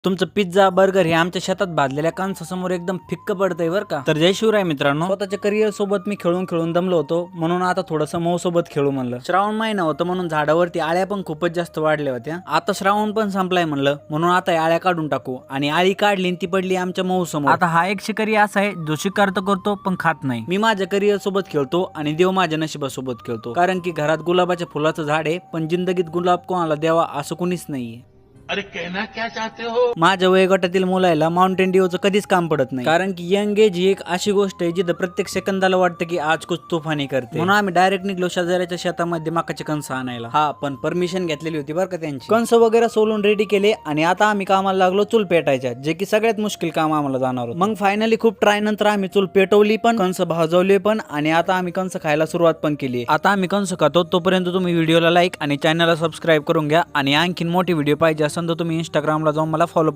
तुमचं pizza burger हे आमच्या शेतात भाजलेल्या कणसासमोर एकदम फिक्क पडतंय बरं का। तर जय शिवराय मित्रांनो, स्वतःच्या करिअर सोबत मी खेळून दमलो होतो, म्हणून आता थोडंसं मऊ सोबत खेळू म्हणलं। श्रावण महिना होतं म्हणून झाडावरती आळ्या पण खूपच जास्त वाढल्या होत्या। आता श्रावण पण संपलाय म्हणलं, म्हणून आता आळ्या काढून टाकू। आणि आळी काढली ती पडली आमच्या मऊ समोर। आता हा एक शिकारी असा आहे जो शिकार तर करतो पण खात नाही। मी माझ्या करिअर सोबत खेळतो आणि देव माझ्या नशिबासोबत खेळतो, कारण की घरात गुलाबाच्या फुलाचं झाड आहे, पण जिंदगीत गुलाब कोणाला द्यावा असं कोणीच नाहीये। अरे कहना क्या चाहते हो? माझ्या वयोगटातील मुलाला माउंटेन ड्यूचं कधीच काम पडत नाही, कारण की यंग एज ही एक अशी गोष्ट आहे जिथं प्रत्येक सेकंदाला वाटतं की आज कुछ तुफानी करते। म्हणून आम्ही डायरेक्ट निघलो शेजाऱ्याच्या शेतामध्ये मकाचे कणस आणायला। हा पण परमिशन घेतलेली होती बरं का त्यांची। कणस वगैरे सोलून रेडी केले आणि आता आम्ही कामाला लागलो चूल पेटायच्या, जे की सगळ्यात मुश्किल काम आम्हाला जाणार होतं। मग फायनली खूप ट्राय नंतर आम्ही चूल पेटवली पण, कणस भाजवले पण आणि आता आम्ही कणस खायला सुरुवात पण केली। आता आम्ही कणस खातो, तोपर्यंत तुम्ही व्हिडिओला लाईक आणि चॅनलला सबस्क्राईब करून घ्या। आणि आणखीन मोठी व्हिडिओ पाहिजे असेल तर तुम्ही इंस्टाग्रामला जाऊन मला फॉलो